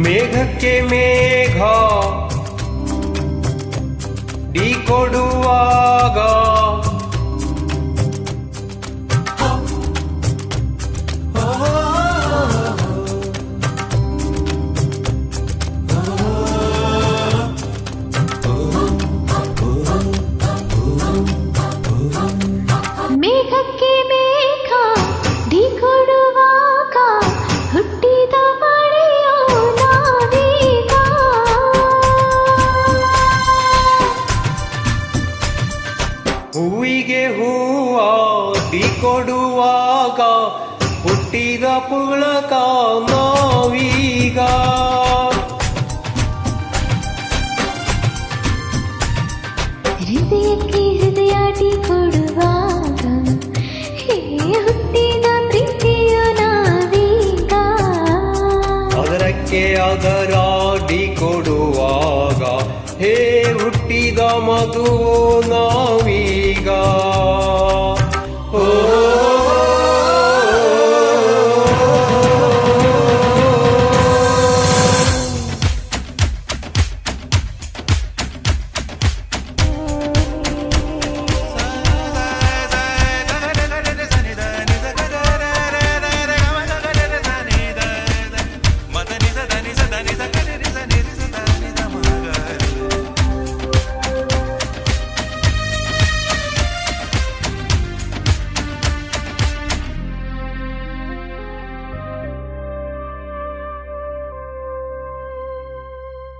ಮೇಘಕ್ಕೆ ಮೇಘ D ಕೊಡುವಾಗ ಮೇಘಕ್ಕೆ ಮೇಘ D ಕೊಡುವಾಗ ಹುಟ್ಟಿದ ಮಳೆಯೋ ನಾವೀಗ. ಹೂವಿಗೆ ಹೂವ ಡಿ ಕೊಡುವಾಗ ಹುಟ್ಟಿದ ಪುಳಕ ನಾವೀಗ. ಹೃದಯಕ್ಕೆ ಹೃದಯ ಡಿ ಕೊಡುವಾಗ ಹೇ ಹುಟ್ಟಿದ ಪ್ರೀತಿಯೋ ನಾವೀಗ. ಅದರಕ್ಕೆ ಅದರ ಡಿ ಕೊಡುವಾಗ ಹೇ ಹುಟ್ಟಿದ ಮಗುವೋ ನಾವೀಗ. ಓ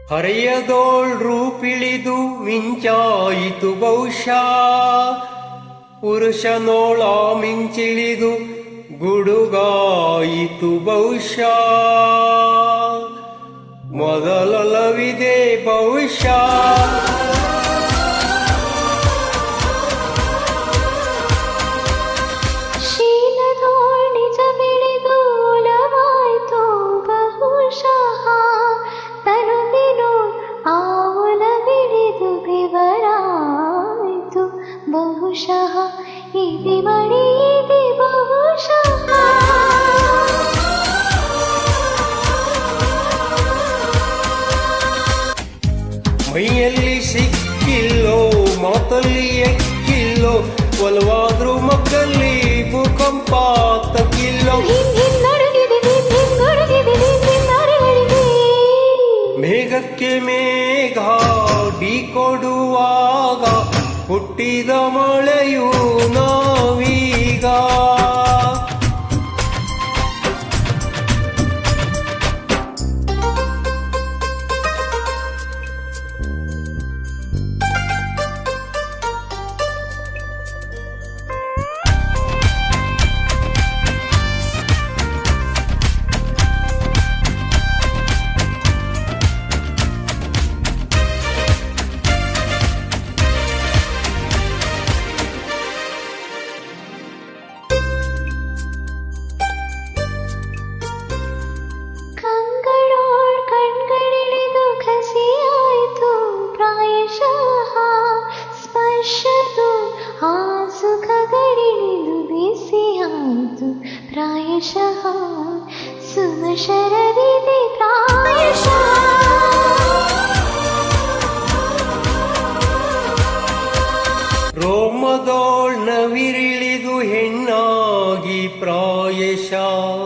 ಹರೆಯದೋಳ್ ರೂಪಿಳಿದು ಮಿಂಚಾಯಿತು ಬಹುಶಃ, ಪುರುಷನೋಳ ಮಿಂಚಿಳಿದು ಗುಡುಗಾಯಿತು ಬಹುಶಃ. ಮೊದಲೊಲವಿದೆ ಬಹುಶಃ. ಶೀಲದೋಳ್ ನಿಜ ಬೆಳೆದು ಒಲವಾಯ್ತು ಬಹುಶಃ. ತನುವಿನೋಳ್ ಆ ಒಲವಿಡಿದು ಬೆವರಾಯ್ತು ಬಹುಶಃ. ಇದೆ ಮಡಿ ಇದೆ ಬಹುಶಃ. ಮೈಯಲ್ಲಿ ಸಿಕ್ಕಿಲ್ಲೋ ಮಾತಲ್ಲಿ ಎಕ್ಕಿಲ್ಲೋ, ಒಲವಾದ್ರೂ ಮಕ್ಕಲ್ಲಿ ಭೂಕಂಪ ತಕ್ಕಿಲ್ಲೋ. ಮೇಘಕ್ಕೆ ಮೇಘ ಡಿ ಕೊಡುವಾಗ ಹುಟ್ಟಿದ ಮಳೆಯೂ ನಾವೀಗ. ಪ್ರಾಯಶಃ ಸುಮಶರದಿದೆ ಪ್ರಾಯಶಃ. ರೋಮದೋಳ್ ನವಿರಿಳಿದು ಹೆಣ್ಣಾಗಿ ಪ್ರಾಯಶಃ,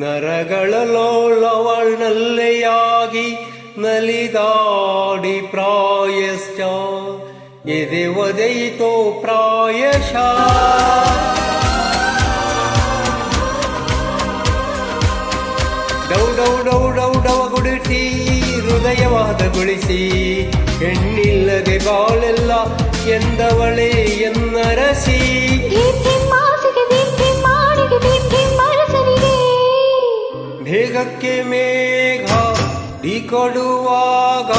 ನರಗಳಲೋಳವಳ್ ನಲ್ಲೆಯಾಗಿ ನಲಿದಾಡಿ ಪ್ರಾಯಶ್ಚ. ಎದೆ ಒದೆಯಿತೋ ಪ್ರಾಯಶಃ. ಡೌ ಡೌ ಡೌ ಡೌ ಡವಗುಡಿಸಿ ಹೃದಯವಾದಗೊಳಿಸಿ, ಹೆಣ್ಣಿಲ್ಲದೆ ಬಾಳೆಲ್ಲ ಎಂದವಳೇ ಎನ್ನರಸಿ. ಮೇಘಕ್ಕೆ ಮೇಘ ಡಿ ಕೊಡುವಾಗ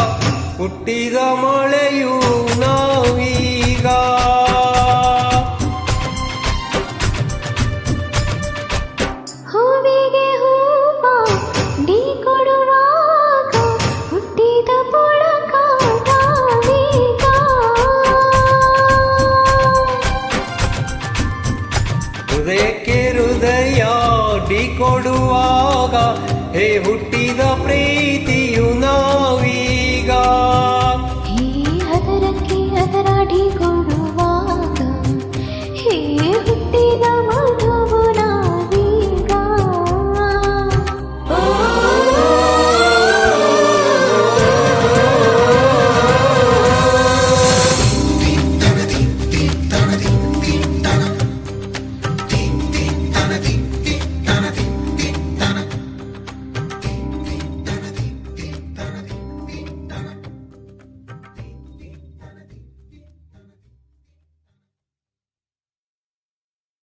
ಹುಟ್ಟಿದ ಮಳೆಯೂ ನಾವೀಗ. ಹೂವಿಗೆ ಹೂವ ಡಿ ಕೊಡುವಾಗ ಹುಟ್ಟಿದ ಪುಳಕ ನಾವೀಗ. ಹೃದಯಕ್ಕೆ ಹೃದಯ ಡಿ ಕೊಡುವಾಗ ಹೇ ಹುಟ್ಟಿ